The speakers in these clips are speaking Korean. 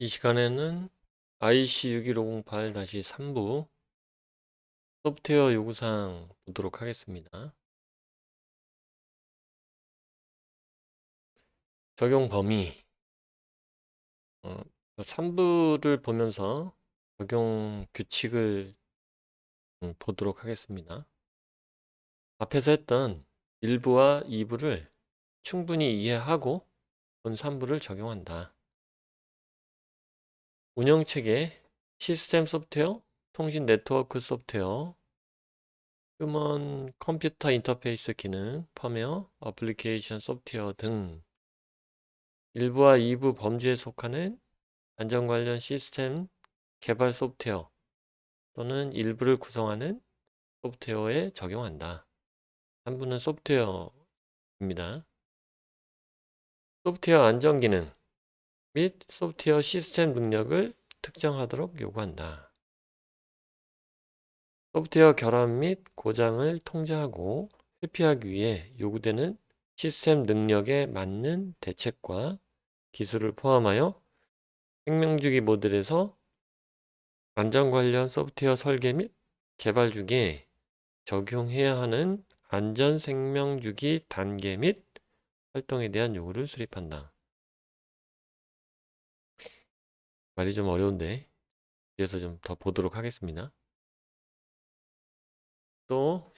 이 시간에는 IC61508-3부 소프트웨어 요구사항 보도록 하겠습니다. 적용 범위 3부를 보면서 적용 규칙을 보도록 하겠습니다. 앞에서 했던 1부와 2부를 충분히 이해하고 본 3부를 적용한다. 운영체계, 시스템 소프트웨어, 통신 네트워크 소프트웨어, 휴먼 컴퓨터 인터페이스 기능, 펌웨어, 어플리케이션 소프트웨어 등 1부와 2부 범주에 속하는 안전 관련 시스템 개발 소프트웨어 또는 일부를 구성하는 소프트웨어에 적용한다. 3부는 소프트웨어입니다. 소프트웨어 안전 기능 및 소프트웨어 시스템 능력을 특정하도록 요구한다. 소프트웨어 결함 및 고장을 통제하고 회피하기 위해 요구되는 시스템 능력에 맞는 대책과 기술을 포함하여 생명주기 모델에서 안전 관련 소프트웨어 설계 및 개발 중에 적용해야 하는 안전 생명주기 단계 및 활동에 대한 요구를 수립한다. 말이 좀 어려운데 뒤에서 좀 더 보도록 하겠습니다. 또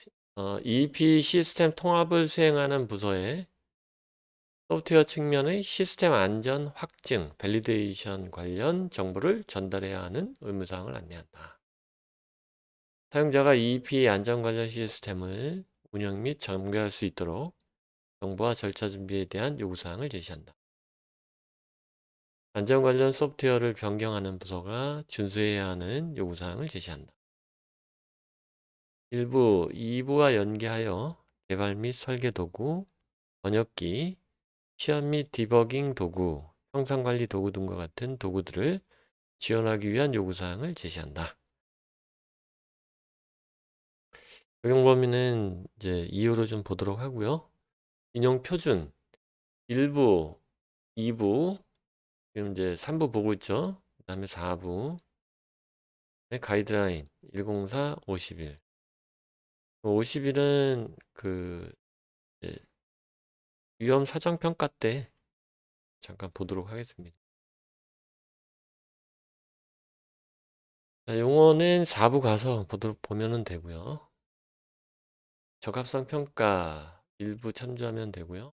EP 시스템 통합을 수행하는 부서에 소프트웨어 측면의 시스템 안전 확증, 밸리데이션 관련 정보를 전달해야 하는 의무사항을 안내한다. 사용자가 EP 안전 관련 시스템을 운영 및 전개할 수 있도록 정보와 절차 준비에 대한 요구사항을 제시한다. 안전 관련 소프트웨어를 변경하는 부서가 준수해야 하는 요구사항을 제시한다. 1부, 2부와 연계하여 개발 및 설계 도구, 번역기, 시험 및 디버깅 도구, 형상관리 도구 등과 같은 도구들을 지원하기 위한 요구사항을 제시한다. 적용 범위는 이제 이유로 좀 보도록 하고요. 인용 표준 1부, 2부, 지금 이제 3부 보고 있죠. 그 다음에 4부, 가이드라인 104, 50일. 50일은 그 이제 위험 사정 평가 때 잠깐 보도록 하겠습니다. 자, 용어는 4부 가서 보면은 되고요. 적합성 평가 일부 참조하면 되고요.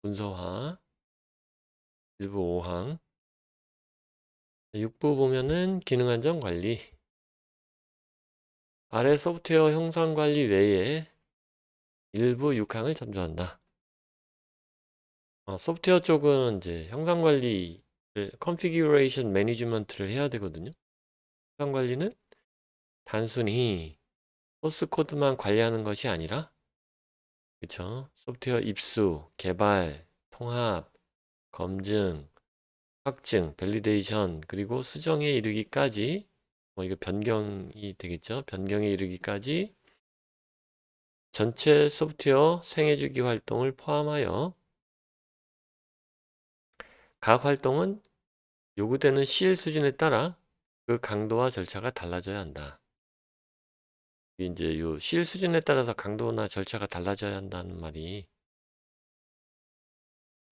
문서화 일부 5항 6부 보면은 기능 안전 관리 아래 소프트웨어 형상 관리 외에 일부 6항을 참조한다. 소프트웨어 쪽은 이제 형상 관리를 컨피규레이션 매니지먼트를 해야 되거든요. 형상 관리는 단순히 소스 코드만 관리하는 것이 아니라 그쵸? 소프트웨어 입수, 개발, 통합, 검증, 확증, 밸리데이션, 그리고 수정에 이르기까지 이거 변경이 되겠죠? 변경에 이르기까지 전체 소프트웨어 생애주기 활동을 포함하여 각 활동은 요구되는 CL 수준에 따라 그 강도와 절차가 달라져야 한다. 이제 요 CL 수준에 따라서 강도나 절차가 달라져야 한다는 말이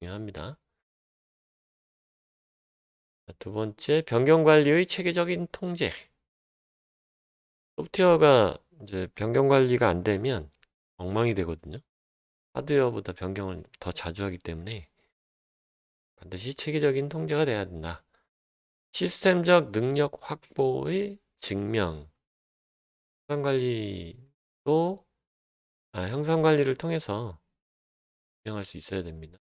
중요합니다. 두 번째, 변경 관리의 체계적인 통제. 소프트웨어가 이제 변경 관리가 안 되면 엉망이 되거든요. 하드웨어보다 변경을 더 자주 하기 때문에 반드시 체계적인 통제가 돼야 된다. 시스템적 능력 확보의 증명, 형상 관리도 형상 관리를 통해서 증명할 수 있어야 됩니다.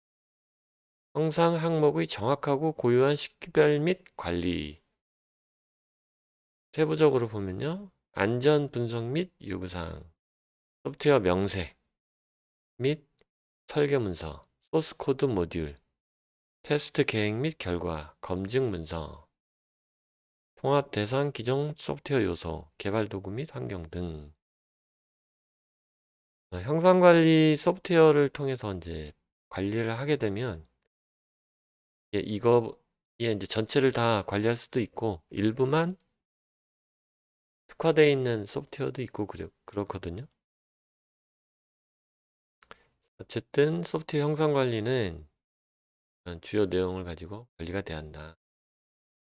형상 항목의 정확하고 고유한 식별 및 관리. 세부적으로 보면요. 안전 분석 및 요구사항, 소프트웨어 명세 및 설계 문서, 소스 코드 모듈, 테스트 계획 및 결과, 검증 문서, 통합 대상 기존 소프트웨어 요소, 개발 도구 및 환경 등 형상 관리 소프트웨어를 통해서 이제 관리를 하게 되면 이거 이게 이제 전체를 다 관리할 수도 있고 일부만 특화되어 있는 소프트웨어도 있고 그렇거든요. 어쨌든 소프트웨어 형성 관리는 이런 주요 내용을 가지고 관리가 돼야 한다.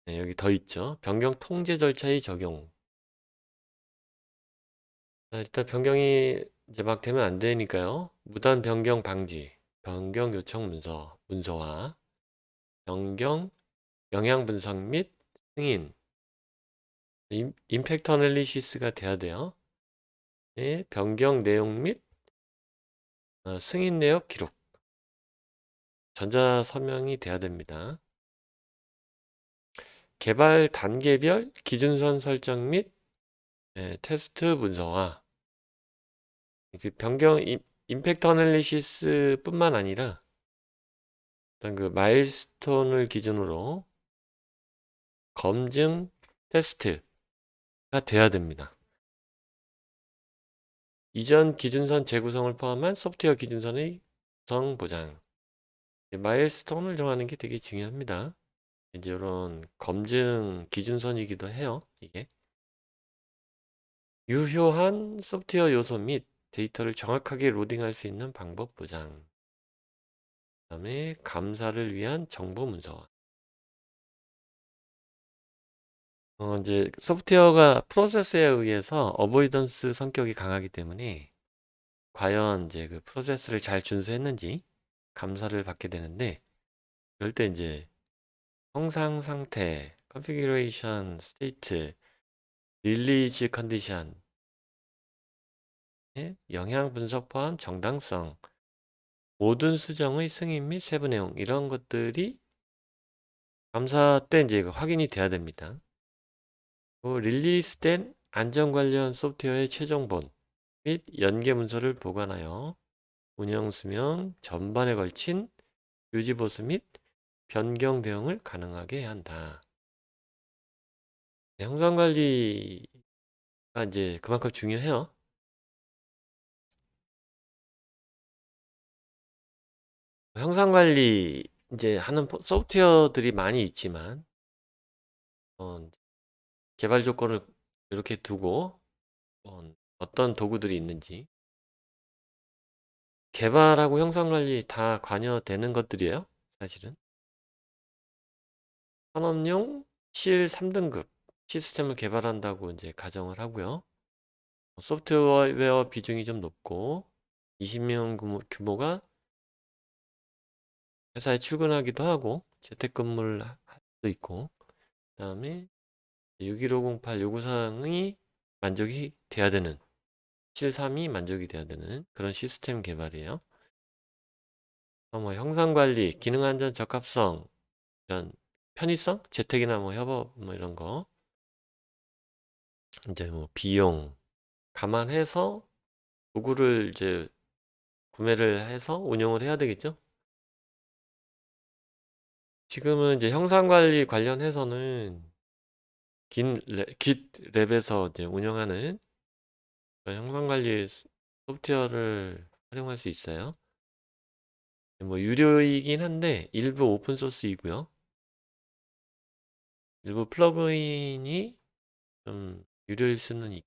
네, 여기 더 있죠. 변경 통제 절차의 적용. 일단 변경이 이제 막 되면 안 되니까요. 무단 변경 방지, 변경 요청 문서화, 변경 영향 분석 및 승인, 임팩트 어널리시스가 돼야 돼요. 네, 변경 내용 및 승인 내역 기록, 전자 서명이 돼야 됩니다. 개발 단계별 기준선 설정 및 테스트 문서화, 변경 임팩트 어널리시스 뿐만 아니라 어떤 그 마일스톤을 기준으로 검증 테스트가 돼야 됩니다. 이전 기준선 재구성을 포함한 소프트웨어 기준선의 구성 보장. 마일스톤을 정하는 게 되게 중요합니다. 이제 이런 검증 기준선이기도 해요. 이게 유효한 소프트웨어 요소 및 데이터를 정확하게 로딩할 수 있는 방법 보장. 그다음에 감사를 위한 정보 문서화. 이제 소프트웨어가 프로세스에 의해서 어보이던스 성격이 강하기 때문에 과연 이제 그 프로세스를 잘 준수했는지 감사를 받게 되는데 그럴 때 이제 형상 상태, 컨피규레이션 스테이트, 릴리즈 컨디션, 영향 분석 포함 정당성, 모든 수정의 승인 및 세부 내용 이런 것들이 감사 때 이제 확인이 돼야 됩니다. 릴리스된 안전 관련 소프트웨어의 최종본 및 연계 문서를 보관하여 운영 수명 전반에 걸친 유지 보수 및 변경 대응을 가능하게 해야 한다. 형상 관리가 이제 그만큼 중요해요. 형상 관리 이제 하는 소프트웨어들이 많이 있지만 개발 조건을 이렇게 두고 어떤 도구들이 있는지 개발하고 형상 관리 다 관여되는 것들이에요. 사실은 산업용 실 3등급 시스템을 개발한다고 이제 가정을 하고요. 소프트웨어 비중이 좀 높고 20명 규모가 회사에 출근하기도 하고 재택근무를 할 수도 있고 그다음에 61508 요구사항이 만족이 돼야 되는 732 만족이 돼야 되는 그런 시스템 개발이에요. 뭐 형상관리, 기능안전 적합성, 이런 편의성, 재택이나 뭐 협업 뭐 이런 거 이제 뭐 비용 감안해서 도구를 이제 구매를 해서 운영을 해야 되겠죠. 지금은 이제 형상관리 관련해서는 깃랩에서 이제 운영하는 형상관리 소프트웨어를 활용할 수 있어요. 뭐 유료이긴 한데 일부 오픈 소스이고요. 일부 플러그인이 좀 유료일 수는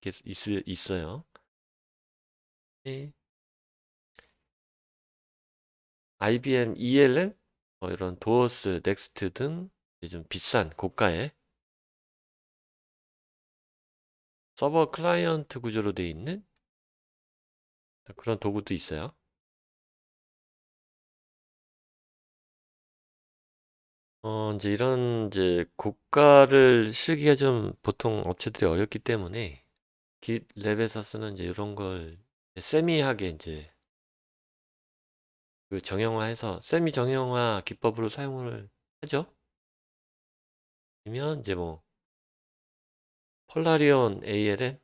있어요. 네. IBM ELM, 이런 도어스, 넥스트 등 좀 비싼 고가의 서버 클라이언트 구조로 되어 있는 그런 도구도 있어요. 이제 이런 이제 고가를 쓰기가 좀 보통 업체들이 어렵기 때문에 깃랩에서 쓰는 이제 이런 걸 세미하게 이제 그 정형화해서 세미 정형화 기법으로 사용을 하죠. 아니면 이제 뭐 폴라리온 ALM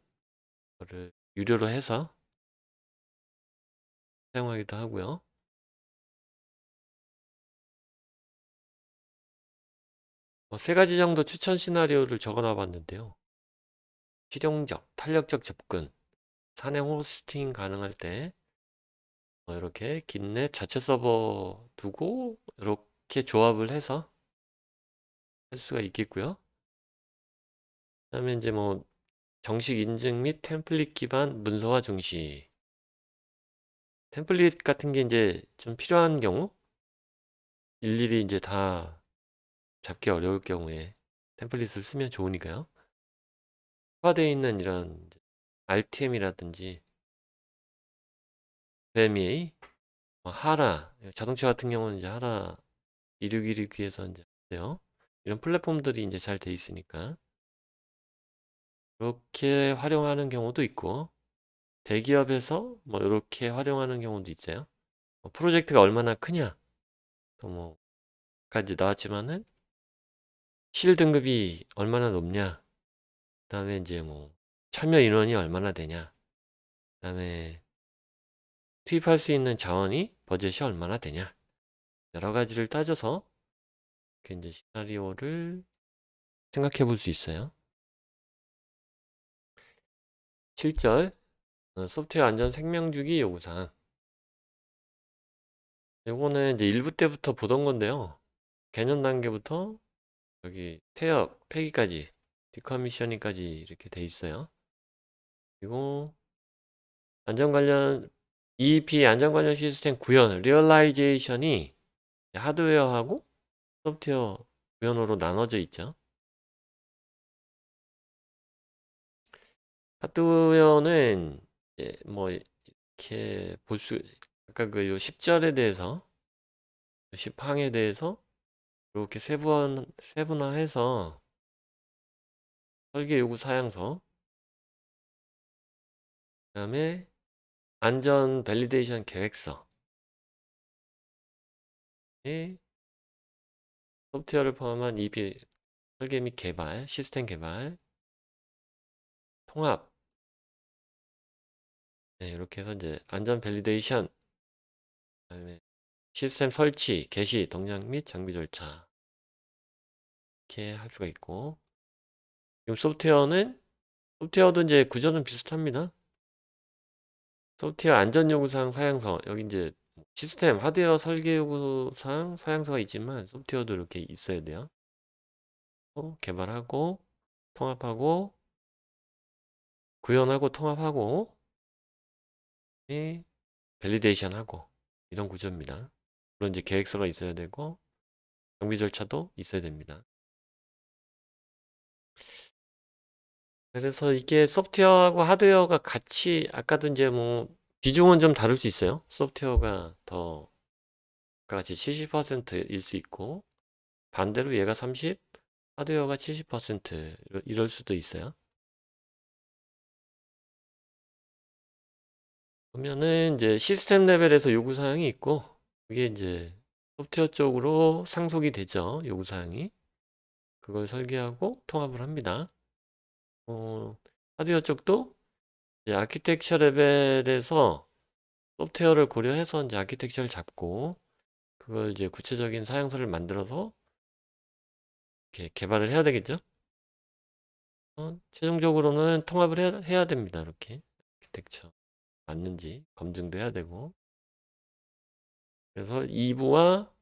를 유료로 해서 사용하기도 하고요. 세 가지 정도 추천 시나리오를 적어놔 봤는데요. 실용적, 탄력적 접근, 산행 호스팅 가능할 때 이렇게 깃랩 자체 서버 두고 이렇게 조합을 해서 할 수가 있겠고요. 그다음에 이제 뭐 정식 인증 및 템플릿 기반 문서화 중시. 템플릿 같은 게 이제 좀 필요한 경우, 일일이 이제 다 잡기 어려울 경우에 템플릿을 쓰면 좋으니까요. 추가되어 있는 이런 RTM이라든지 VMA, 하라, 자동차 같은 경우는 이제 하라 2616에서 이제 돼요. 이런 플랫폼들이 이제 잘 돼 있으니까 이렇게 활용하는 경우도 있고, 대기업에서 뭐 이렇게 활용하는 경우도 있어요. 프로젝트가 얼마나 크냐, 또 뭐 까지 나왔지만은 실 등급이 얼마나 높냐, 그다음에 이제 뭐 참여 인원이 얼마나 되냐, 그다음에 투입할 수 있는 자원이 버젯이 얼마나 되냐, 여러 가지를 따져서 이렇게 이제 시나리오를 생각해 볼 수 있어요. 7절 소프트웨어 안전 생명주기 요구사항. 요거는 이제 1부 때부터 보던 건데요. 개념 단계부터 여기 태역, 폐기까지, 디커미셔닝까지 이렇게 돼 있어요. 그리고 안전 관련 EEP 안전 관련 시스템 구현, 리얼라이제이션이 하드웨어하고 소프트웨어 구현으로 나눠져 있죠. 하드웨어는 뭐 이렇게 아까 그 요 10절에 대해서 10항에 대해서 이렇게 세분화해서 설계 요구 사양서, 그다음에 안전 밸리데이션 계획서에 소프트웨어를 포함한 EB 설계 및 개발, 시스템 개발, 통합, 이렇게 해서 이제 안전 밸리데이션, 그다음에 시스템 설치, 개시, 동작 및 장비 절차 이렇게 할 수가 있고, 지금 소프트웨어도 이제 구조는 비슷합니다. 소프트웨어 안전 요구사항 사양서, 여기 이제 시스템 하드웨어 설계 요구사항 사양서가 있지만 소프트웨어도 이렇게 있어야 돼요. 개발하고 통합하고 구현하고 통합하고 밸리데이션 하고, 이런 구조입니다. 물론 이제 계획서가 있어야 되고 정비 절차도 있어야 됩니다. 그래서 이게 소프트웨어하고 하드웨어가 같이, 아까도 이제 뭐 비중은 좀 다를 수 있어요. 소프트웨어가 더 같이 70%일 수 있고, 반대로 얘가 30, 하드웨어가 70% 이럴 수도 있어요. 그러면은 이제 시스템 레벨에서 요구사항이 있고, 그게 이제 소프트웨어 쪽으로 상속이 되죠. 요구사항이. 그걸 설계하고 통합을 합니다. 하드웨어 쪽도 이제 아키텍처 레벨에서 소프트웨어를 고려해서 이제 아키텍처를 잡고, 그걸 이제 구체적인 사양서를 만들어서 이렇게 개발을 해야 되겠죠. 최종적으로는 통합을 해야 됩니다. 이렇게 아키텍처 맞는지 검증도 해야 되고, 그래서 2부와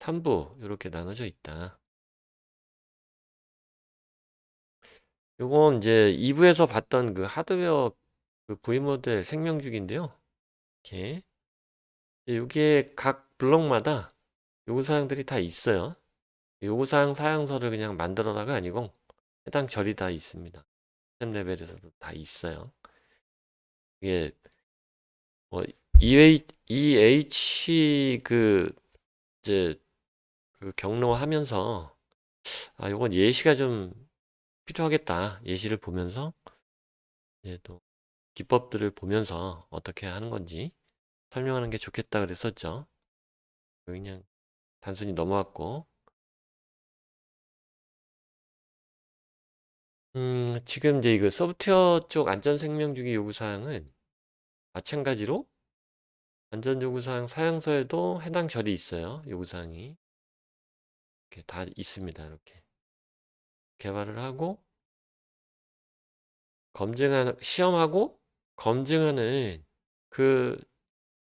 3부 이렇게 나눠져 있다. 요건 이제 2부에서 봤던 그 하드웨어 그 V모델 생명주기인데요. 이렇게 이게 각 블록마다 요구사항들이 다 있어요. 요구사항 사양서를 그냥 만들어라가 아니고 해당 절이 다 있습니다. 시스템 레벨에서도 다 있어요. 이게 뭐 EH 그 이제 그 경로하면서 요건 예시가 좀 필요하겠다. 예시를 보면서 이제 또 기법들을 보면서 어떻게 하는 건지 설명하는 게 좋겠다 그랬었죠. 그냥 단순히 넘어왔고, 지금 이제 이거 소프트웨어 쪽 안전생명주기 요구사항은 마찬가지로 안전요구사항 사양서에도 해당 절이 있어요. 요구사항이 이렇게 다 있습니다. 이렇게 개발을 하고 시험하고 검증하는 그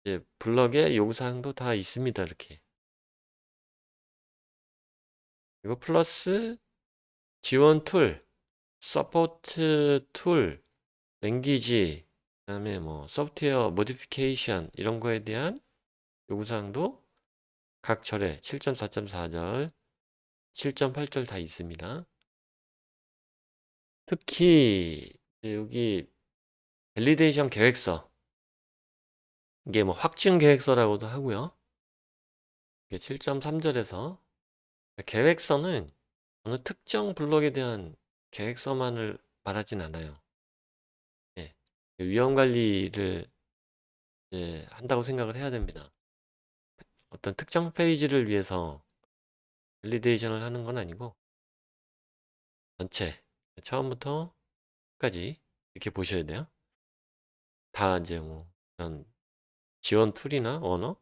이제 블럭의 요구사항도 다 있습니다. 이렇게 이거 플러스 지원 툴, 서포트 툴, 랭귀지, 그다음에 뭐 소프트웨어 모디피케이션 이런 거에 대한 요구사항도 각 절에 7.4.4절, 7.8절 다 있습니다. 특히 여기 밸리데이션 계획서, 이게 뭐 확증 계획서라고도 하고요. 이게 7.3절에서 계획서는 어느 특정 블록에 대한 계획서만을 말하진 않아요. 예, 위험 관리를 한다고 생각을 해야 됩니다. 어떤 특정 페이지를 위해서 밸리데이션을 하는 건 아니고 전체 처음부터 끝까지 이렇게 보셔야 돼요. 다 이제 뭐 그런 지원 툴이나 언어,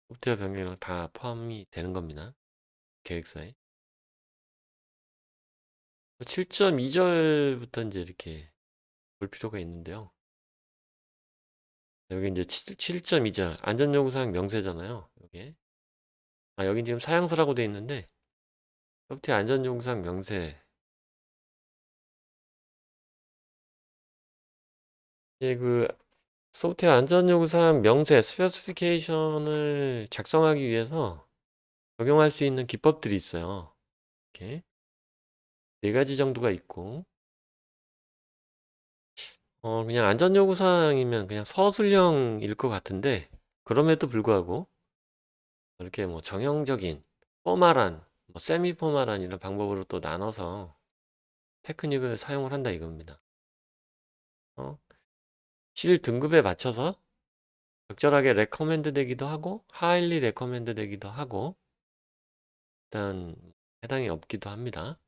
소프트웨어 변경이랑 다 포함이 되는 겁니다. 계획서에. 7.2절부터 이제 이렇게 볼 필요가 있는데요. 여기 이제 7.2절 안전요구사항 명세잖아요. 여기. 여기 지금 사양서라고 되어 있는데 소프트웨어 안전요구사항 명세. 그 소프트웨어 안전요구사항 명세 스페시피케이션을 작성하기 위해서 적용할 수 있는 기법들이 있어요. 이렇게 네 가지 정도가 있고 그냥 안전요구사항이면 그냥 서술형일 것 같은데 그럼에도 불구하고 이렇게 뭐 정형적인 포멀한 뭐 세미 포멀한 이런 방법으로 또 나눠서 테크닉을 사용을 한다 이겁니다. 실 등급에 맞춰서 적절하게 레커멘드 되기도 하고 하일리 레커멘드 되기도 하고 일단 해당이 없기도 합니다.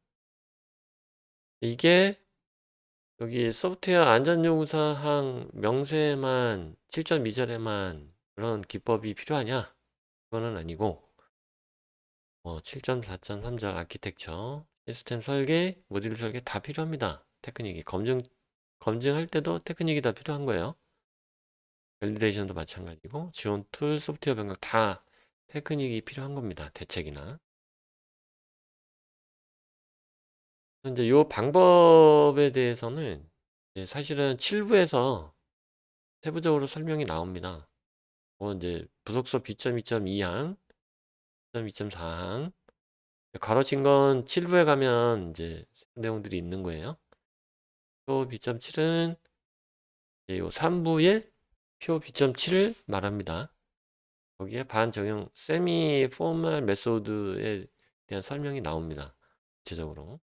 이게 여기 소프트웨어 안전요구사항 명세만 7.2절에만 그런 기법이 필요하냐? 그거는 아니고 7.4.3절 아키텍처, 시스템 설계, 모듈 설계 다 필요합니다. 테크닉이 검증할 때도 테크닉이 다 필요한 거예요. 밸리데이션도 마찬가지고 지원 툴, 소프트웨어 변경 다 테크닉이 필요한 겁니다. 대책이나. 이제 이 방법에 대해서는 사실은 7부에서 세부적으로 설명이 나옵니다. 이제 부속서 B.2.2항, B.2.4항 가로진 건 7부에 가면 이제 내용들이 있는 거예요. 표 B.7은 요 3부의 표 B.7을 말합니다. 거기에 반정형 세미 포멀 메소드에 대한 설명이 나옵니다. 구체적으로.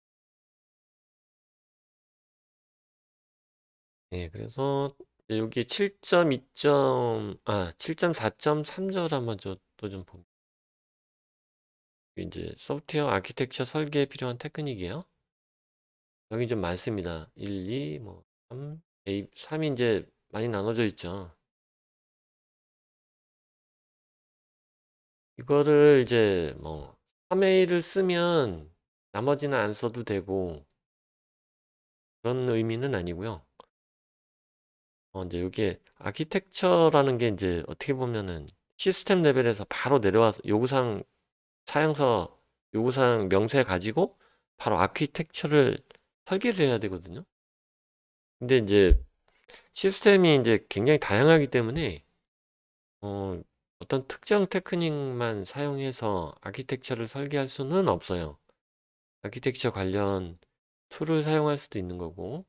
그래서 여기 7.4.3절 한번 또 좀 봅니다. 이제 소프트웨어 아키텍처 설계에 필요한 테크닉이에요. 여기 좀 많습니다. 1, 2, 뭐 3, 3이 이제 많이 나눠져 있죠. 이거를 이제 뭐 3A를 쓰면 나머지는 안 써도 되고 그런 의미는 아니고요. 이제 이게 아키텍처라는 게 이제 어떻게 보면은 시스템 레벨에서 바로 내려와서 요구사항 사양서 요구사항 명세 가지고 바로 아키텍처를 설계를 해야 되거든요. 근데 이제 시스템이 이제 굉장히 다양하기 때문에 어떤 특정 테크닉만 사용해서 아키텍처를 설계할 수는 없어요. 아키텍처 관련 툴을 사용할 수도 있는 거고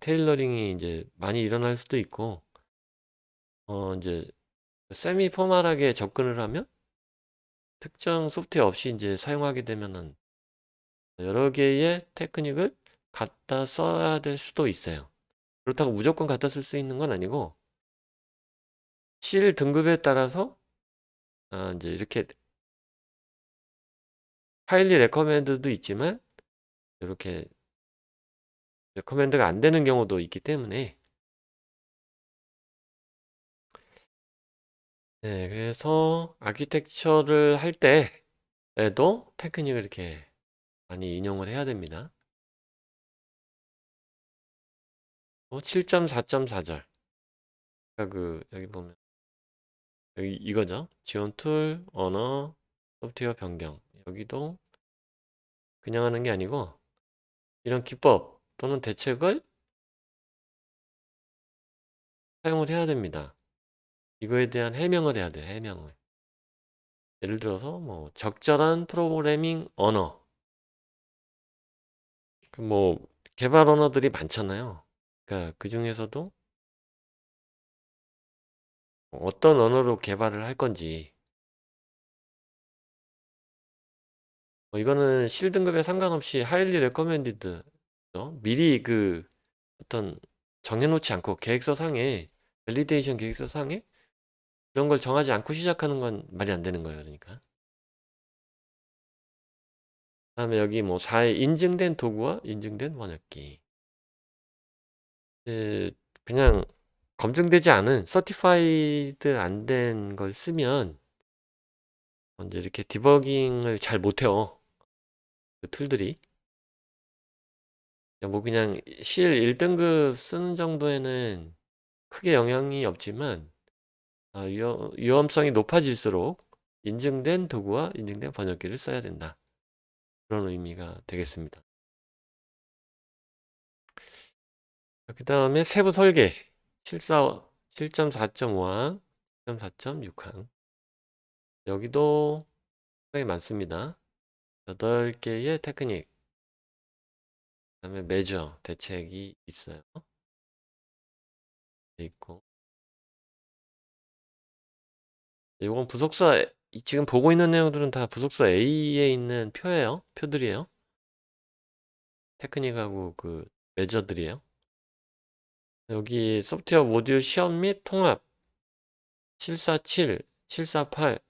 테일러링이 이제 많이 일어날 수도 있고 이제 세미 포멀하게 접근을 하면 특정 소프트웨어 없이 이제 사용하게 되면은 여러 개의 테크닉을 갖다 써야 될 수도 있어요. 그렇다고 무조건 갖다 쓸 수 있는 건 아니고 실 등급에 따라서 이제 이렇게 하일리 레커멘드도 있지만 이렇게 레커멘드가 안 되는 경우도 있기 때문에 그래서 아키텍처를 할 때에도 테크닉을 이렇게 많이 인용을 해야 됩니다. 7.4.4절 여기 보면 여기 이거죠. 지원 툴, 언어, 소프트웨어 변경 여기도 그냥 하는 게 아니고 이런 기법 또는 대책을 사용을 해야 됩니다. 이거에 대한 해명을 해야 돼요. 해명을. 예를 들어서 뭐 적절한 프로그래밍 언어. 그 뭐 개발 언어들이 많잖아요. 그러니까 그 중에서도 어떤 언어로 개발을 할 건지 이거는 실 등급에 상관없이 하일리 레커멘디드 미리 그 어떤 정해놓지 않고 계획서 상에 밸리데이션 계획서 상에 이런 걸 정하지 않고 시작하는 건 말이 안 되는 거예요. 그러니까 그다음에 여기 뭐 4에 인증된 도구와 인증된 번역기 그냥 검증되지 않은 서티파이드 안 된 걸 쓰면 이제 이렇게 디버깅을 잘 못해요. 그 툴들이 뭐 그냥 실 1등급 쓰는 정도에는 크게 영향이 없지만 위험성이 높아질수록 인증된 도구와 인증된 번역기를 써야 된다. 그런 의미가 되겠습니다. 그 다음에 세부 설계 7.4.5항, 7.4.6항 여기도 꽤 많습니다. 8개의 테크닉 그 다음에 매저 대책이 있어요. 있고 이건 부속서 지금 보고 있는 내용들은 다 부속서 A에 있는 표예요. 표들이에요. 테크닉하고 그 매저들이에요. 여기 소프트웨어 모듈 시험 및 통합 747, 748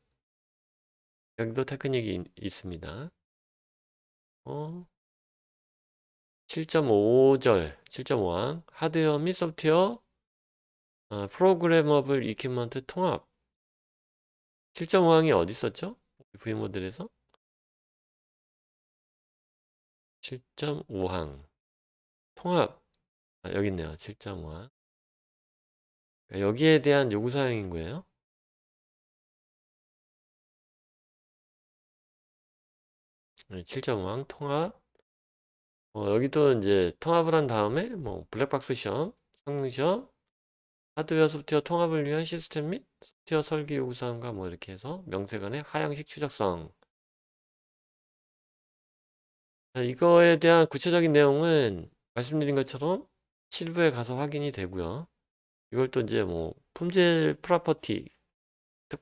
여기도 테크닉이 있습니다. 7.5절, 7.5항 하드웨어 및 소프트웨어 프로그래머블 이퀴먼트 통합 7.5항이 어디 있었죠? V모델에서 7.5항 통합 여기 있네요. 7.5항 여기에 대한 요구사항인 거예요. 7.5항 통합 여기도 이제 통합을 한 다음에 뭐 블랙박스 시험, 성능 시험, 하드웨어 소프트웨어 통합을 위한 시스템 및 소프트웨어 설계 요구사항과 뭐 이렇게 해서 명세간의 하향식 추적성 이거에 대한 구체적인 내용은 말씀드린 것처럼 7부에 가서 확인이 되고요. 이걸 또 이제 뭐 품질 프로퍼티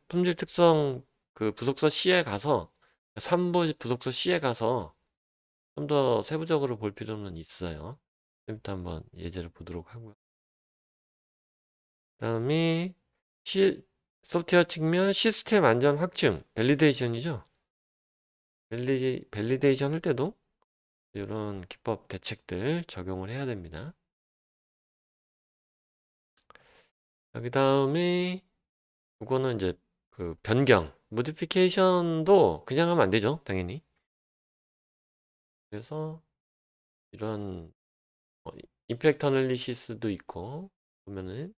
품질 특성 그 부속서 C에 가서 3부 부속서 C에 가서 좀 더 세부적으로 볼 필요는 있어요. 일단 한번 예제를 보도록 하고요. 그다음에 소프트웨어 측면 시스템 안전 확증 밸리데이션이죠. 밸리데이션 할 때도 이런 기법 대책들 적용을 해야 됩니다. 그 다음에 이거는 이제 그 변경 모디피케이션도 그냥 하면 안 되죠. 당연히. 그래서 이런 임팩트 어널리시스도 있고 보면은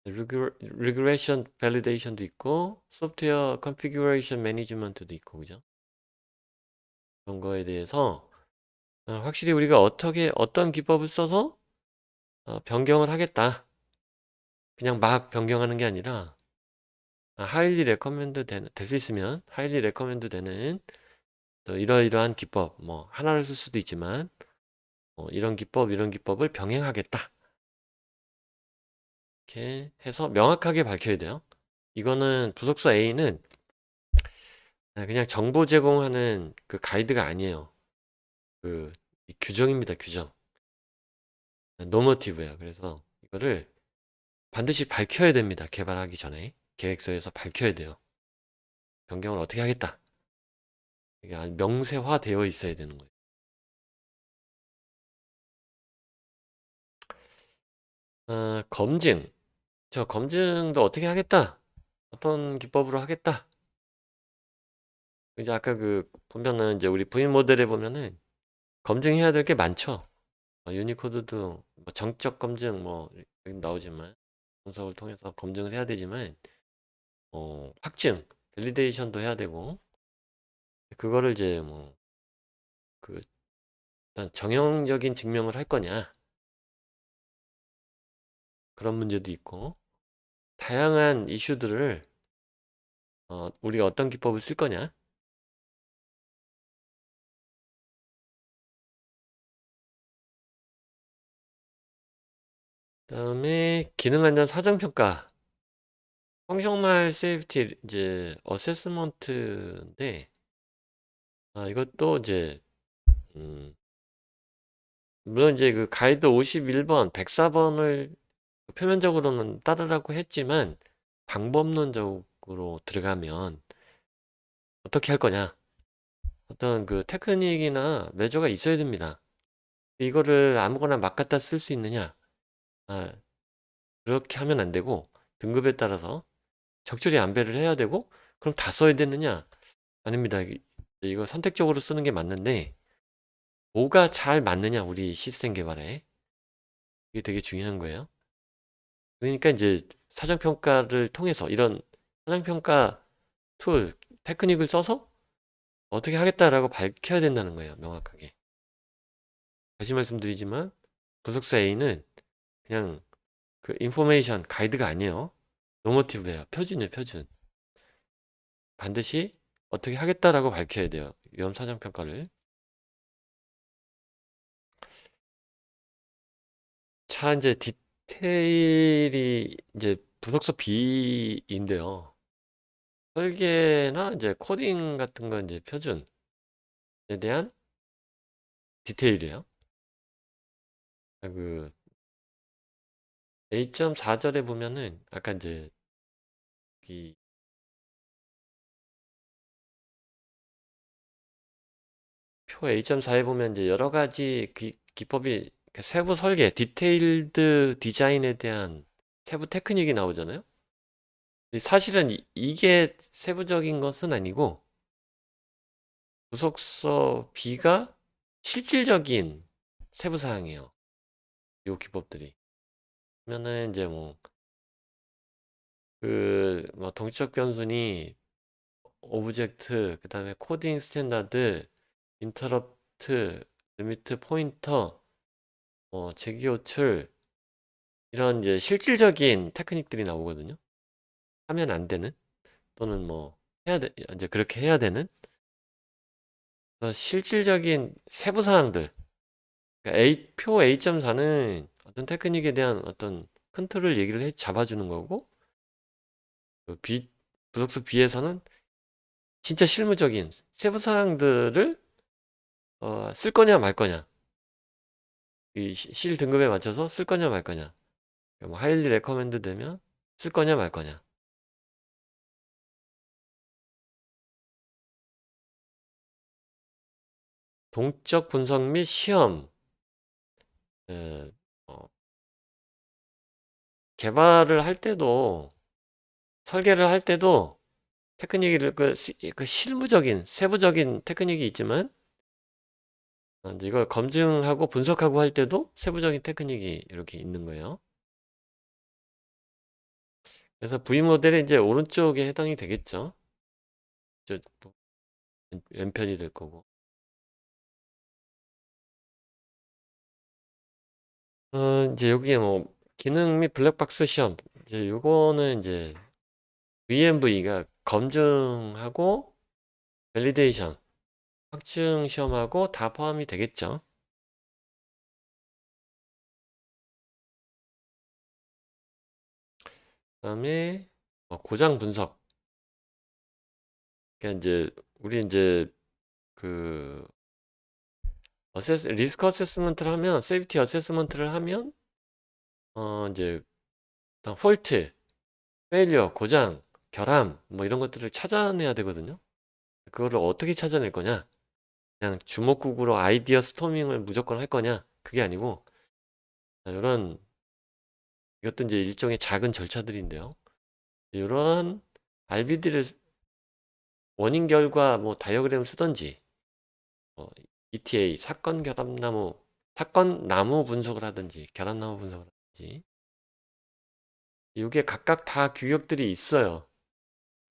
리그레이션 밸리데이션도 있고 소프트웨어 컨피규레이션 매니지먼트도 있고 그죠? 그런 거에 대해서 확실히 우리가 어떻게 어떤 기법을 써서 변경을 하겠다. 그냥 막 변경하는 게 아니라 하일리 레커멘드 될 수 있으면 하일리 레커멘드 되는 이러이러한 기법 뭐 하나를 쓸 수도 있지만 이런 기법을 병행하겠다. 이렇게 해서 명확하게 밝혀야 돼요. 이거는 부속서 A는 그냥 정보 제공하는 그 가이드가 아니에요. 그 규정입니다. 규정. 노머티브예요. 그래서 이거를 반드시 밝혀야 됩니다. 개발하기 전에 계획서에서 밝혀야 돼요. 변경을 어떻게 하겠다. 이게 명세화되어 있어야 되는 거예요. 검증. 저 검증도 어떻게 하겠다. 어떤 기법으로 하겠다. 이제 아까 그 보면은 이제 우리 V 모델에 보면은 검증해야 될 게 많죠. 유니코드도 뭐 정적 검증 뭐 여기 나오지만 분석을 통해서 검증을 해야 되지만 확증, 밸리데이션도 해야 되고 그거를 이제 뭐 그 일단 정형적인 증명을 할 거냐, 그런 문제도 있고, 다양한 이슈들을 우리가 어떤 기법을 쓸 거냐, 그다음에 기능 안전 사정 평가, 펑셔널 세이프티 이제 어세스먼트인데, 이것도 이제 음, 물론 이제 그 가이드 51번, 104번을 표면적으로는 따르라고 했지만 방법론적으로 들어가면 어떻게 할 거냐? 어떤 그 테크닉이나 매저가 있어야 됩니다. 이거를 아무거나 막 갖다 쓸 수 있느냐? 아, 그렇게 하면 안 되고 등급에 따라서 적절히 안배를 해야 되고, 그럼 다 써야 되느냐? 아닙니다. 이거 선택적으로 쓰는 게 맞는데 뭐가 잘 맞느냐, 우리 시스템 개발에. 이게 되게 중요한 거예요. 그러니까 이제 사정평가를 통해서 이런 사정평가 툴, 테크닉을 써서 어떻게 하겠다라고 밝혀야 된다는 거예요. 명확하게. 다시 말씀드리지만 부속사 A는 그냥 그 인포메이션 가이드가 아니에요. 노모티브예요. 표준이에요, 표준. 반드시 어떻게 하겠다라고 밝혀야 돼요. 위험 사정 평가를. 차 이제 디테일이 이제 부속사 B인데요. 설계나 이제 코딩 같은 건 이제 표준에 대한 디테일이에요. 그 A.4절에 보면은 아까 이제 이 표 A.4에 보면 이제 여러 가지 기법이 세부 설계, 디테일드 디자인에 대한 세부 테크닉이 나오잖아요. 사실은 이게 세부적인 것은 아니고 부속서 B가 실질적인 세부 사항이에요. 이 기법들이. 그러면은 이제 뭐 뭐 동시적 변순위, 오브젝트, 그 다음에 코딩 스탠다드, 인터럽트, 리미트 포인터, 제기 호출, 이런 이제 실질적인 테크닉들이 나오거든요. 하면 안 되는, 또는 뭐 이제 그렇게 해야 되는 실질적인 세부 사항들. 그러니까 표 A.4는 어떤 테크닉에 대한 어떤 큰 틀을 얘기를 잡아주는 거고, 그 부속수 B에서는 진짜 실무적인 세부 사항들을 쓸 거냐 말 거냐, 이 실 등급에 맞춰서 쓸 거냐 말 거냐, 뭐 하일리 레커멘드 되면 쓸 거냐 말 거냐. 동적 분석 및 시험. 에, 어, 개발을 할 때도, 설계를 할 때도 테크닉을 그 실무적인 세부적인 테크닉이 있지만, 이제 이걸 검증하고 분석하고 할 때도 세부적인 테크닉이 이렇게 있는 거예요. 그래서 V 모델이 이제 오른쪽에 해당이 되겠죠. 저 왼편이 될 거고. 이제 여기에 뭐 기능 및 블랙박스 시험. 이제 요거는 이제 VMV가 검증하고 밸리데이션, 확증 시험하고 다 포함이 되겠죠. 그다음에 고장 분석. 그러니까 이제 우리 이제 그 리스크 어세스먼트를 하면, 세이프티 어세스먼트를 하면 이제 폴트, 페일리어, 고장, 결함 뭐 이런 것들을 찾아내야 되거든요. 그거를 어떻게 찾아낼 거냐? 그냥 주먹구구로 아이디어 스토밍을 무조건 할 거냐? 그게 아니고 이런, 이것도 이제 일종의 작은 절차들인데요. 이런 RBD를 원인 결과 뭐 다이어그램 쓰던지, ETA 사건 나무 분석을 하든지 결함나무 분석을 하든지, 이게 각각 다 규격들이 있어요.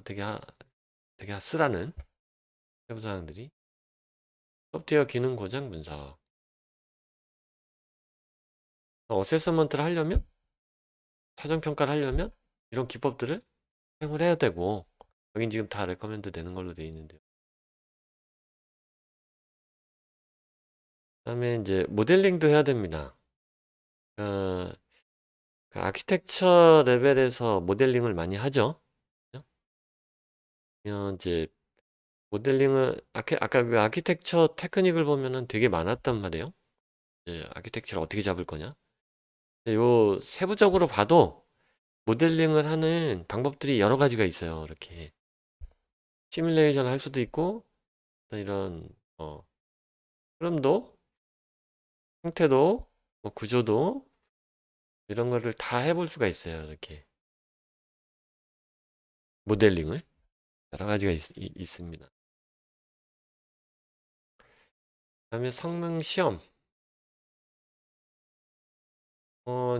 어떻게 쓰라는 세부 사항들이. 소프트웨어 기능 고장 분석. 어세스먼트를 하려면, 사전평가를 하려면 이런 기법들을 사용을 해야 되고, 여긴 지금 다 레커멘드 되는 걸로 되어 있는데요. 그다음에 이제 모델링도 해야 됩니다. 어, 그 아키텍처 레벨에서 모델링을 많이 하죠. 그죠? 그러면 이제 모델링은 아까 그 아키텍처 테크닉을 보면은 되게 많았단 말이에요. 아키텍처를 어떻게 잡을 거냐. 근데 요 세부적으로 봐도 모델링을 하는 방법들이 여러 가지가 있어요. 이렇게 시뮬레이션 할 수도 있고 어떤 이런 흐름도, 형태도, 뭐 구조도 이런 거를 다 해볼 수가 있어요. 이렇게 모델링을 여러 가지가 있습니다. 그다음에 성능 시험.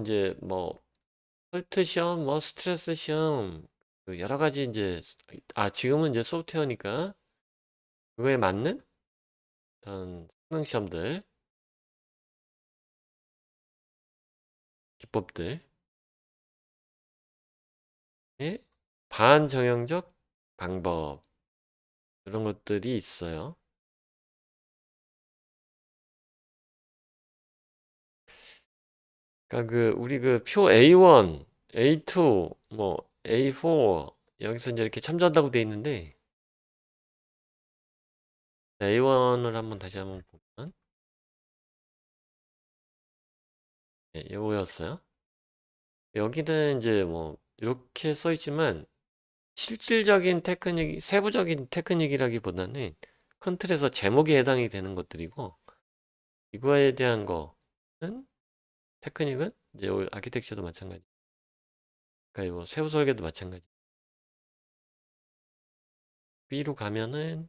이제 뭐 헐트 시험, 뭐 스트레스 시험, 그 여러 가지 이제 지금은 이제 소프트웨어니까 그거에 맞는 어떤 성능 시험들, 기법들, 의 반정형적 방법 이런 것들이 있어요. 그러니까 그 우리 그 표 A1, A2, 뭐 A4 여기서 이제 이렇게 참조한다고 돼 있는데 A1을 한번 다시 한번 보면 이거였어요. 여기는 이제 뭐 이렇게 써 있지만 실질적인 테크닉, 세부적인 테크닉이라기보다는 큰 틀에서 제목에 해당이 되는 것들이고 이거에 대한 거는 테크닉은 이제 아키텍처도 마찬가지. 그러니까 뭐 세부 설계도 마찬가지. B로 가면은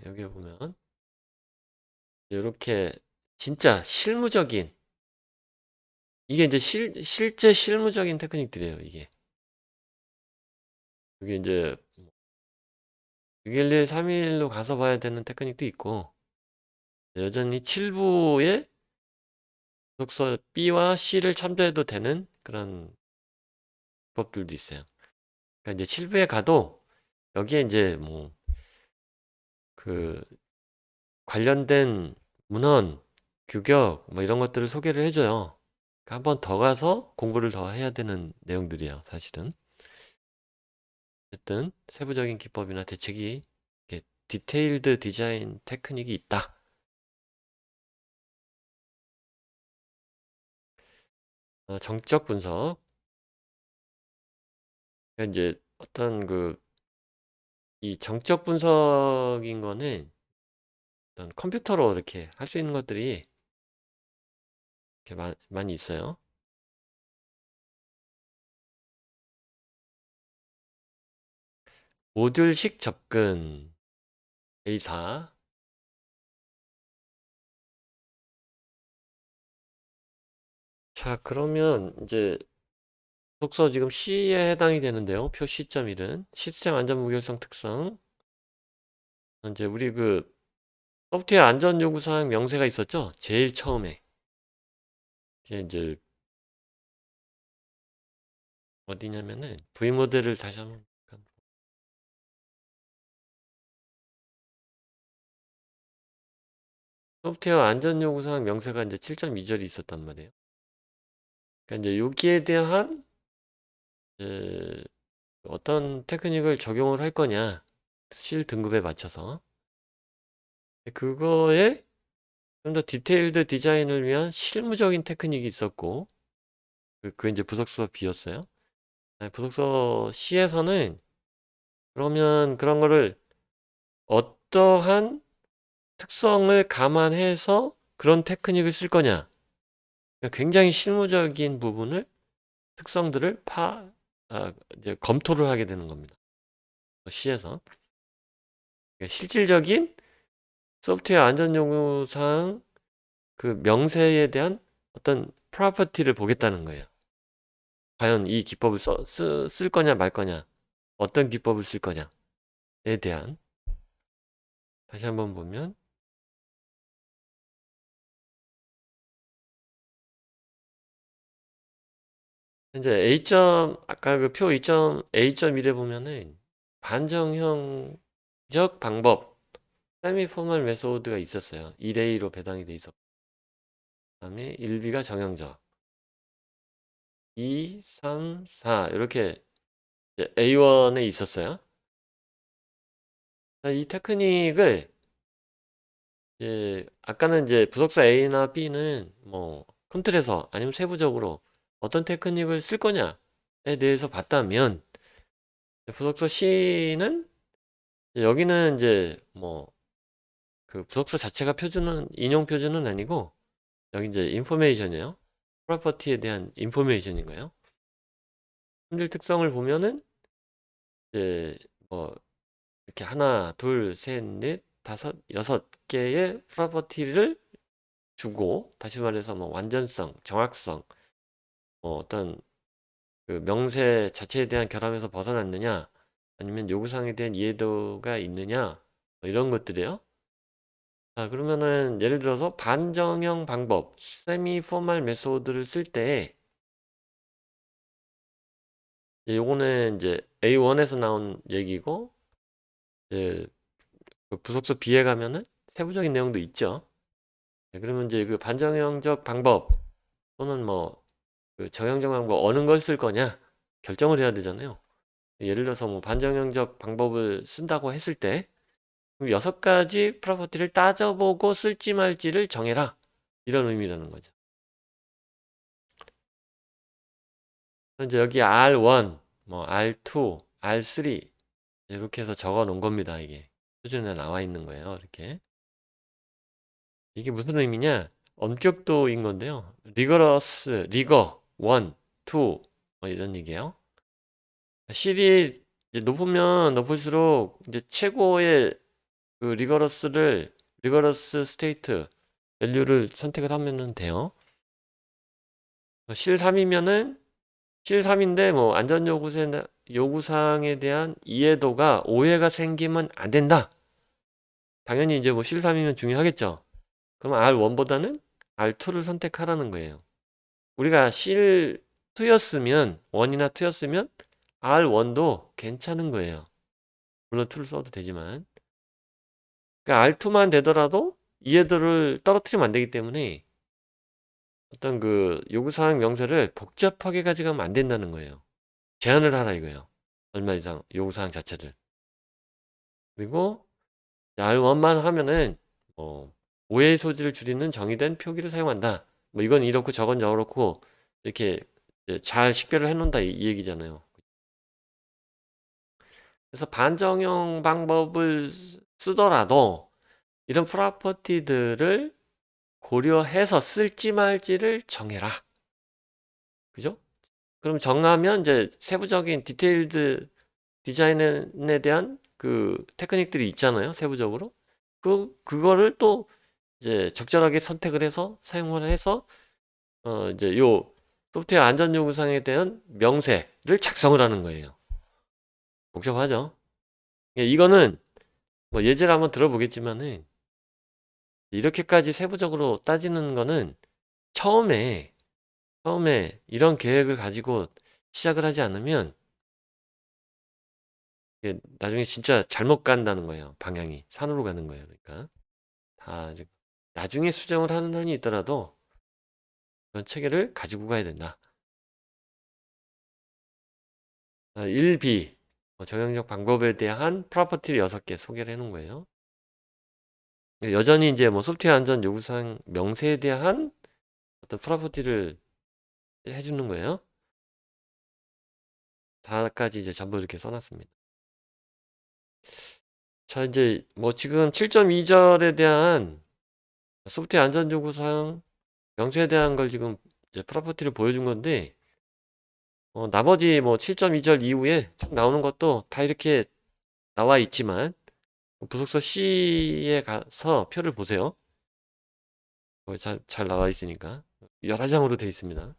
여기 보면 이렇게 진짜 실무적인 이게 이제 실제 실무적인 테크닉들이에요. 이게 이제 611, 311로 가서 봐야 되는 테크닉도 있고 여전히 7부의 독서 B와 C를 참조해도 되는 그런 기법들도 있어요. 그러니까 이제 7부에 가도 여기에 이제 뭐 그 관련된 문헌, 규격 뭐 이런 것들을 소개를 해줘요. 그러니까 한 번 더 가서 공부를 더 해야 되는 내용들이에요, 사실은. 어쨌든 세부적인 기법이나 대책이 이렇게 디테일드 디자인 테크닉이 있다. 정적 분석. 그러니까 이제 어떤 이 정적 분석인 거는 어떤 컴퓨터로 이렇게 할 수 있는 것들이 이렇게 많이 있어요. 모듈식 접근 A4. 자, 그러면 이제 독서 지금 C에 해당이 되는데요. 표 C.1은 시스템 안전 무결성 특성. 이제 우리 그 소프트웨어 안전 요구 사항 명세가 있었죠? 제일 처음에. 이게 이제 어디냐면은 V 모델을 다시 한번 소프트웨어 안전 요구 사항 명세가 이제 7.2절이 있었단 말이에요. 그러니까 이제 여기에 대한 어떤 테크닉을 적용을 할 거냐 실 등급에 맞춰서 그거에 좀 더 디테일드 디자인을 위한 실무적인 테크닉이 있었고 그 이제 부속서 B였어요. 부속서 C에서는 그러면 그런 거를 어떠한 특성을 감안해서 그런 테크닉을 쓸 거냐. 그러니까 굉장히 실무적인 부분을 특성들을 이제 검토를 하게 되는 겁니다. C에서 그러니까 실질적인 소프트웨어 안전 요구사항 그 명세에 대한 어떤 프로퍼티를 보겠다는 거예요. 과연 이 기법을 쓸 거냐 말 거냐, 어떤 기법을 쓸 거냐. 대한 다시 한번 보면 이제 아까 그 표 2.A.1에 보면은 반정형적 방법 세미 포멀 메소드가 있었어요. 1A로 배당이 돼 있었고 그다음에 1B가 정형적 2, 3, 4 이렇게 A1에 있었어요. 이 테크닉을 아까는 이제 부속사 A나 B는 뭐 컨트롤에서 아니면 세부적으로 어떤 테크닉을 쓸 거냐에 대해서 봤다면 부속사 C는 여기는 이제 뭐 그 부속사 자체가 인용 표준은 아니고 여기 이제 인포메이션이에요. 프로퍼티에 대한 인포메이션인 거예요. 품질 특성을 보면은 이제 뭐 이렇게 하나, 둘, 셋, 넷, 다섯, 여섯 개의 프로퍼티를 주고 다시 말해서 뭐 완전성, 정확성, 뭐 어떤 그 명세 자체에 대한 결함에서 벗어났느냐 아니면 요구사항에 대한 이해도가 있느냐 뭐 이런 것들이에요. 자, 그러면은 예를 들어서 반정형 방법, 세미 포멀 메소드를 쓸 때 요거는 이제 A1에서 나온 얘기고 이제 그 부속서 B에 가면은 세부적인 내용도 있죠. 그러면 이제 그 반정형적 방법 또는 뭐 그 정형적 방법 어느 걸 쓸 거냐 결정을 해야 되잖아요. 예를 들어서 뭐 반정형적 방법을 쓴다고 했을 때 그럼 6가지 프로퍼티를 따져보고 쓸지 말지를 정해라. 이런 의미라는 거죠. 이제 여기 R1, 뭐 R2, R3 이렇게 해서 적어 놓은 겁니다. 이게 표준에 나와 있는 거예요. 이렇게. 이게 무슨 의미냐? 엄격도인 건데요. 리거 1, 2, 뭐 이런 얘기예요. 실이 이제 높으면 높을수록 이제 최고의 그 리거러스 스테이트 밸류를 선택을 하면 돼요. 실 3이면은 실 3인데 뭐 안전 요구사항에 대한 이해도가 오해가 생기면 안 된다. 당연히 이제 뭐 실 3이면 중요하겠죠. 그럼 R1보다는 R2를 선택하라는 거예요. 우리가 실 2였으면 1이나 2였으면 R1도 괜찮은 거예요. 물론 2를 써도 되지만. 그러니까 R2만 되더라도 이해도를 떨어뜨리면 안 되기 때문에 어떤 그 요구사항 명세를 복잡하게 가져가면 안 된다는 거예요. 제한을 하라 이거예요. 얼마 이상 요구사항 자체를. 그리고 R1만 하면은 오해의 소지를 줄이는 정의된 표기를 사용한다. 뭐 이건 이렇고 저건 저렇고 이렇게 잘 식별을 해놓는다 이 얘기잖아요. 그래서 반정형 방법을 쓰더라도 이런 프로퍼티들을 고려해서 쓸지 말지를 정해라. 그죠? 그럼 정하면 이제 세부적인 디테일드 디자인에 대한 그 테크닉들이 있잖아요. 세부적으로. 그거를 또 이제 적절하게 선택을 해서 사용을 해서 이제 요 소프트웨어 안전 요구사항에 대한 명세를 작성을 하는 거예요. 복잡하죠? 이거는 뭐 예제를 한번 들어보겠지만은 이렇게까지 세부적으로 따지는 거는 처음에 이런 계획을 가지고 시작을 하지 않으면 나중에 진짜 잘못 간다는 거예요. 방향이 산으로 가는 거예요. 그러니까 다 나중에 수정을 하는 한이 있더라도 그런 체계를 가지고 가야 된다. 1B 정형적 방법에 대한 프로퍼티를 6개 소개를 해놓은 거예요. 여전히 이제 뭐 소프트웨어 안전 요구사항 명세에 대한 어떤 프로퍼티를 해주는 거예요. 4까지 이제 전부 이렇게 써놨습니다. 자, 이제 뭐 지금 7.2절에 대한 소프트웨어 안전 요구사항 명세에 대한 걸 지금 이제 프로퍼티를 보여준 건데 나머지 뭐 7.2절 이후에 쭉 나오는 것도 다 이렇게 나와 있지만 부속서 C에 가서 표를 보세요. 거기 잘 나와 있으니까 11장으로 되어 있습니다.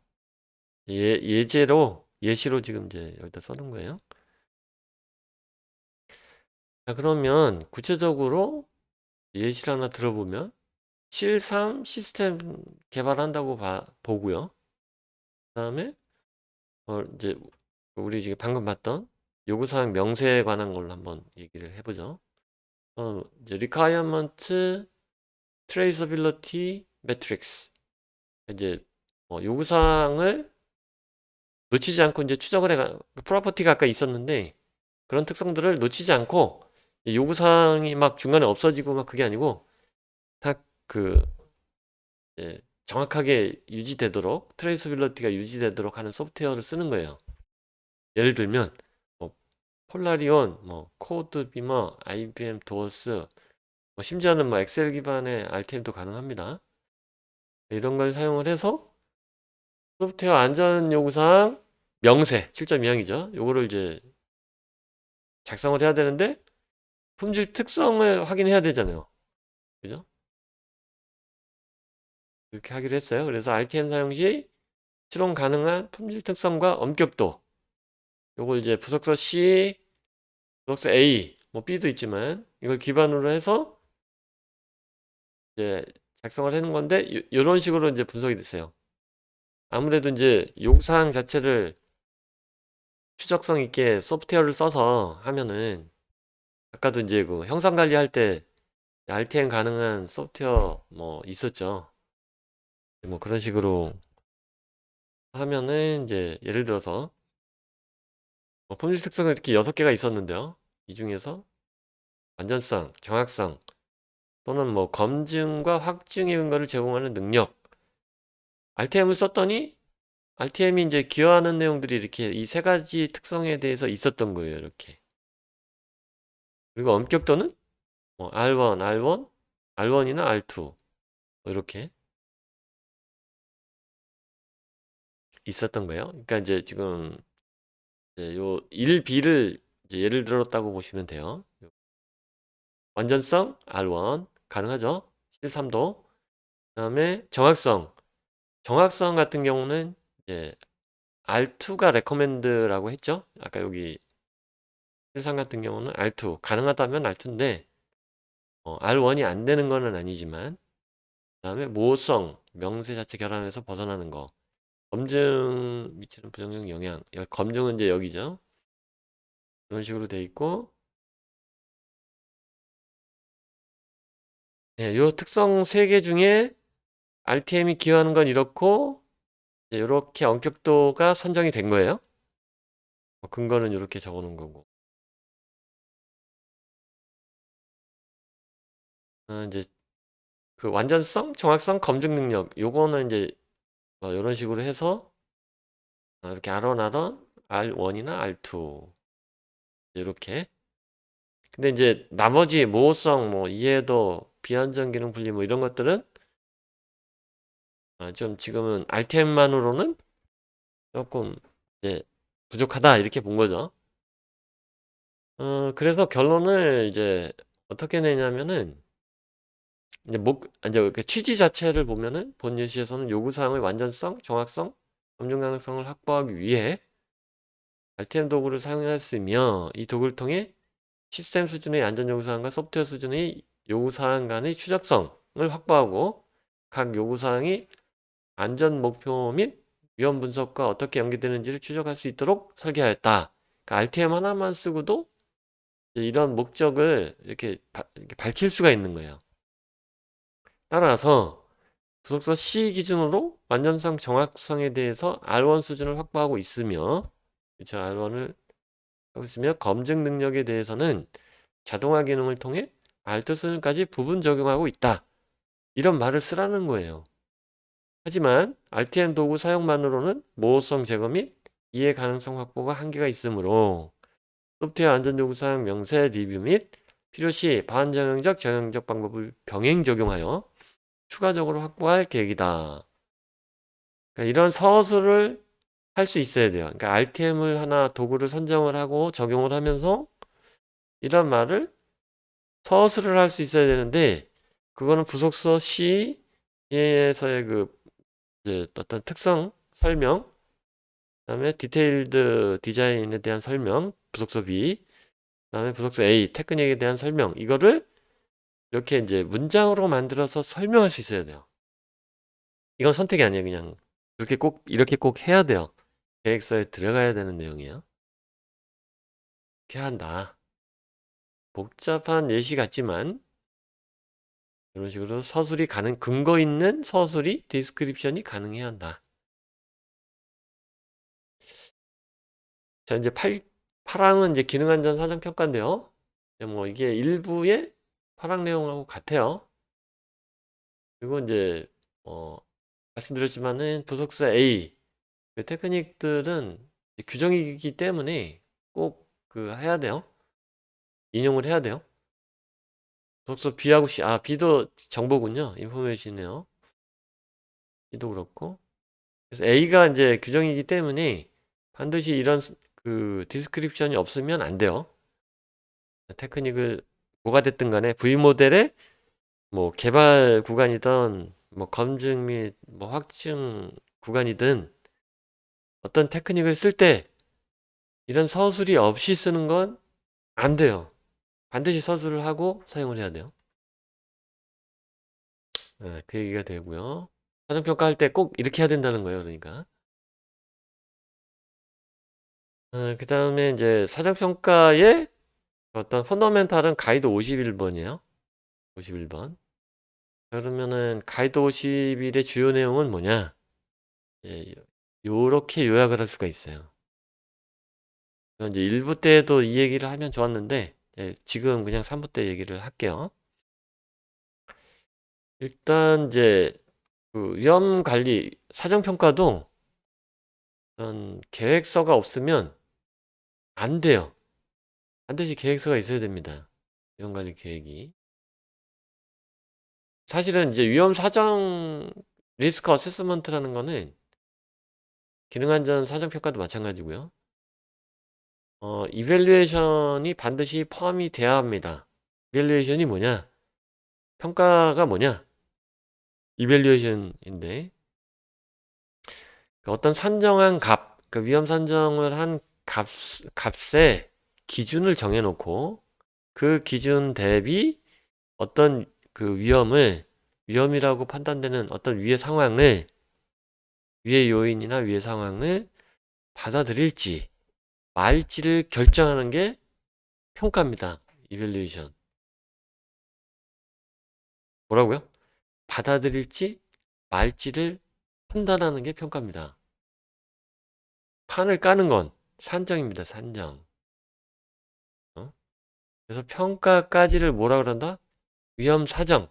예시로 지금 이제 여기다 써놓은 거예요. 자, 그러면 구체적으로 예시를 하나 들어보면 실삼 시스템 개발한다고 보고요. 그다음에 이제 우리 지금 방금 봤던 요구사항 명세에 관한 걸로 한번 얘기를 해보죠. 이제 requirement traceability matrix, 이제 요구사항을 놓치지 않고 이제 추적을 해가, 프로퍼티가 아까 있었는데 그런 특성들을 놓치지 않고 요구사항이 막 중간에 없어지고 막 그게 아니고 다그 정확하게 유지되도록, 트레이서빌리티가 유지되도록 하는 소프트웨어를 쓰는 거예요. 예를 들면 뭐 폴라리온, 뭐 코드비머, IBM 도어스, 심지어는 뭐 엑셀 기반의 RTM도 가능합니다. 이런 걸 사용을 해서 소프트웨어 안전 요구사항 명세 7.2항이죠. 요거를 이제 작성을 해야 되는데 품질 특성을 확인해야 되잖아요. 그죠? 이렇게 하기로 했어요. 그래서 RTM 사용 시 실현 가능한 품질 특성과 엄격도, 요걸 이제 부속서 C, 부속서 A, 뭐 B도 있지만 이걸 기반으로 해서 이제 작성을 하는 건데 이런 식으로 이제 분석이 됐어요. 아무래도 이제 요구사항 자체를 추적성 있게 소프트웨어를 써서 하면은 아까도 이제 그 형상 관리할 때 RTM 가능한 소프트웨어 뭐 있었죠. 뭐 그런 식으로 하면은 이제 예를 들어서 품질 특성은 이렇게 6개가 있었는데요. 이 중에서 완전성, 정확성 또는 뭐 검증과 확증의 근거를 제공하는 능력. RTM을 썼더니 RTM이 이제 기여하는 내용들이 이렇게 이 세 가지 특성에 대해서 있었던 거예요. 이렇게. 그리고 엄격도는 뭐 R1이나 R2 이렇게 있었던 거예요. 그러니까 이제 지금 이제 요 1B를 예를 들었다고 보시면 돼요. 완전성 R1 가능하죠. 실삼도. 그다음에 정확성 같은 경우는 이제 R2가 레코멘드라고 했죠. 아까 여기 실상 같은 경우는 R2 가능하다면 R2인데 R1이 안 되는 거는 아니지만, 그다음에 모호성 명세 자체 결함에서 벗어나는 거, 검증 미치는 부정적 영향, 검증은 이제 여기죠. 이런 식으로 돼 있고, 요 특성 3개 중에 RTM이 기여하는 건 이렇고 이렇게 엄격도가 선정이 된 거예요. 근거는 이렇게 적어 놓은 거고. 이제 그 완전성, 정확성, 검증 능력 요거는 이제 이런 식으로 해서 이렇게 R1이나 R2 이렇게. 근데 이제 나머지 모호성, 뭐 이해도, 비안전 기능 분리 뭐 이런 것들은 좀 지금은 RTM만으로는 조금 이제 부족하다 이렇게 본 거죠. 그래서 결론을 이제 어떻게 내냐면은 이제 그 취지 자체를 보면은 본 예시에서는 요구사항의 완전성, 정확성, 검증 가능성을 확보하기 위해 RTM 도구를 사용했으며 이 도구를 통해 시스템 수준의 안전 요구사항과 소프트웨어 수준의 요구사항 간의 추적성을 확보하고 각 요구사항이 안전 목표 및 위험 분석과 어떻게 연계되는지를 추적할 수 있도록 설계하였다. 그러니까 RTM 하나만 쓰고도 이런 목적을 이렇게 밝힐 수가 있는 거예요. 따라서 부속서 C 기준으로 완전성, 정확성에 대해서 R1 수준을 확보하고 있으며, 그렇죠? R1을 하고 있으며 검증 능력에 대해서는 자동화 기능을 통해 R2 수준까지 부분 적용하고 있다. 이런 말을 쓰라는 거예요. 하지만 RTM 도구 사용만으로는 모호성 제거 및 이해 가능성 확보가 한계가 있으므로 소프트웨어 안전 요구 사항 명세 리뷰 및 필요시 반정형적, 정형적 방법을 병행 적용하여 추가적으로 확보할 계획이다. 그러니까 이런 서술을 할 수 있어야 돼요. 그러니까 RTM을 하나 도구를 선정을 하고 적용을 하면서 이런 말을 서술을 할 수 있어야 되는데 그거는 부속서 C에서의 그 이제 어떤 특성 설명, 그다음에 디테일드 디자인에 대한 설명, 부속서 B, 그다음에 부속사 A, 테크닉에 대한 설명. 이거를 이렇게 이제 문장으로 만들어서 설명할 수 있어야 돼요. 이건 선택이 아니에요. 그냥 이렇게 꼭 해야 돼요. 계획서에 들어가야 되는 내용이에요. 이렇게 한다. 복잡한 예시 같지만 이런 식으로 근거 있는 서술이 디스크립션이 가능해야 한다. 자, 이제 파랑은 이제 기능안전 사정평가인데요. 뭐 이게 일부의 파랑 내용하고 같아요. 그리고 이제 말씀드렸지만은 부속사 A 그 테크닉들은 규정이기 때문에 꼭 해야 돼요. 인용을 해야 돼요. 부속사 B하고 C, B도 정보군요. 인포메이션이네요. B도 그렇고. 그래서 A가 이제 규정이기 때문에 반드시 이런 디스크립션이 없으면 안 돼요. 테크닉을 뭐가 됐든 간에 V 모델의 뭐 개발 구간이든 뭐 검증 및 뭐 확증 구간이든 어떤 테크닉을 쓸 때 이런 서술이 없이 쓰는 건 안 돼요. 반드시 서술을 하고 사용을 해야 돼요. 네, 그 얘기가 되고요. 사정평가 할 때 꼭 이렇게 해야 된다는 거예요. 그러니까. 그 다음에 이제 사정평가의 어떤 펀더멘탈은 가이드 51번이에요. 51번. 그러면은 가이드 51의 주요 내용은 뭐냐? 예, 요렇게 요약을 할 수가 있어요. 이제 1부 때도 이 얘기를 하면 좋았는데 지금 그냥 3부 때 얘기를 할게요. 일단 이제 위험 관리 사정평가도 계획서가 없으면 안 돼요. 반드시 계획서가 있어야 됩니다. 위험 관리 계획이. 사실은 이제 위험 사정 리스크 어세스먼트라는 거는 기능안전 사정평가도 마찬가지고요. 이밸류에이션이 반드시 포함이 돼야 합니다. 이밸류에이션이 뭐냐? 평가가 뭐냐? 이밸류에이션인데 어떤 산정한 위험 산정을 한 값에 기준을 정해놓고 그 기준 대비 어떤 위험이라고 판단되는 어떤 위의 요인이나 위의 상황을 받아들일지 말지를 결정하는 게 평가입니다. 이밸류에이션. 뭐라고요? 받아들일지 말지를 판단하는 게 평가입니다. 판을 까는 건 산정입니다. 산정. 그래서 평가까지를 뭐라 그런다? 위험 사정,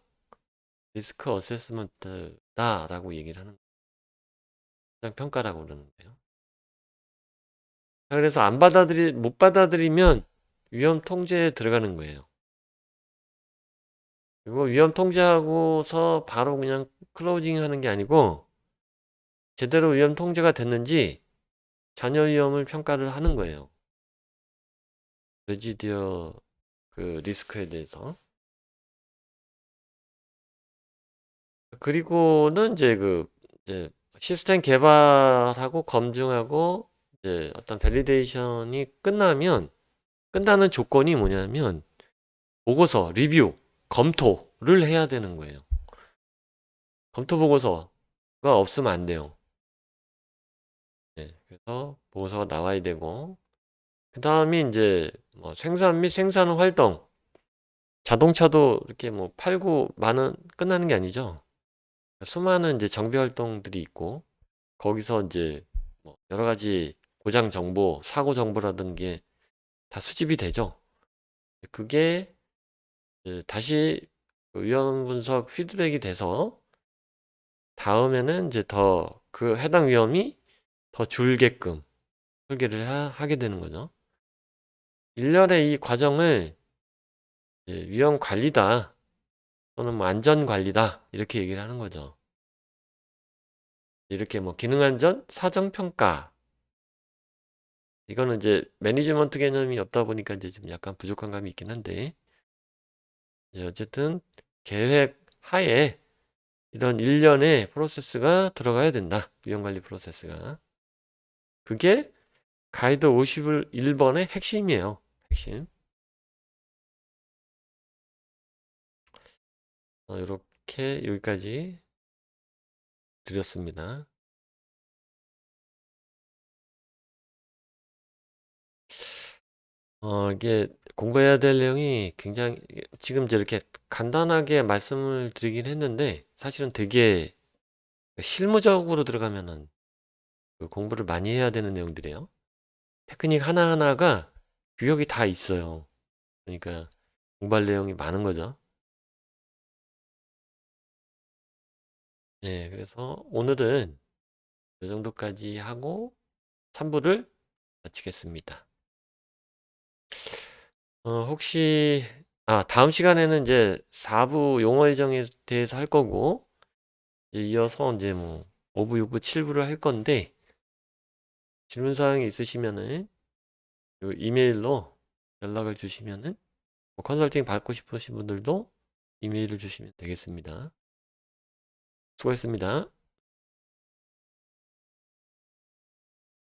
리스크 어세스먼트다 라고 얘기를 하는 거예요. 평가라고 그러는데요. 그래서 못 받아들이면 위험 통제에 들어가는 거예요. 그리고 위험 통제하고서 바로 그냥 클로징 하는 게 아니고 제대로 위험 통제가 됐는지 잔여 위험을 평가를 하는 거예요. 레지디어 리스크에 대해서. 그리고는 이제 시스템 개발하고 검증하고 이제 어떤 밸리데이션이 끝나는 조건이 뭐냐면 보고서, 리뷰, 검토를 해야 되는 거예요. 검토 보고서가 없으면 안 돼요. 네, 그래서 보고서가 나와야 되고 그 다음에 이제 뭐 생산 및 생산 활동 자동차도 이렇게 뭐 팔고 끝나는 게 아니죠. 수많은 이제 정비 활동들이 있고 거기서 이제 뭐 여러 가지 고장 정보, 사고 정보라든 게 다 수집이 되죠. 그게 다시 위험 분석 피드백이 돼서 다음에는 이제 더 해당 위험이 더 줄게끔 설계를 하게 되는 거죠. 일련의 이 과정을 위험 관리다 또는 뭐 안전 관리다 이렇게 얘기를 하는 거죠. 이렇게 뭐 기능 안전 사정 평가 이거는 이제 매니지먼트 개념이 없다 보니까 이제 좀 약간 부족한 감이 있긴 한데 어쨌든 계획 하에 이런 일련의 프로세스가 들어가야 된다. 위험관리 프로세스가. 그게 가이드 51번의 핵심이에요. 핵심. 요렇게 여기까지 드렸습니다. 이게 공부해야 될 내용이 굉장히 지금 이렇게 간단하게 말씀을 드리긴 했는데 사실은 되게 실무적으로 들어가면은 그 공부를 많이 해야 되는 내용들이에요. 테크닉 하나하나가 규격이 다 있어요. 그러니까 공부할 내용이 많은 거죠. 네, 그래서 오늘은 이 정도까지 하고 3부를 마치겠습니다. 혹시 다음 시간에는 이제 4부 용어 예정에 대해서 할 거고 이제 이어서 이제 뭐 5부, 6부, 7부를 할 건데 질문 사항이 있으시면은 요 이메일로 연락을 주시면은 뭐 컨설팅 받고 싶으신 분들도 이메일을 주시면 되겠습니다. 수고했습니다.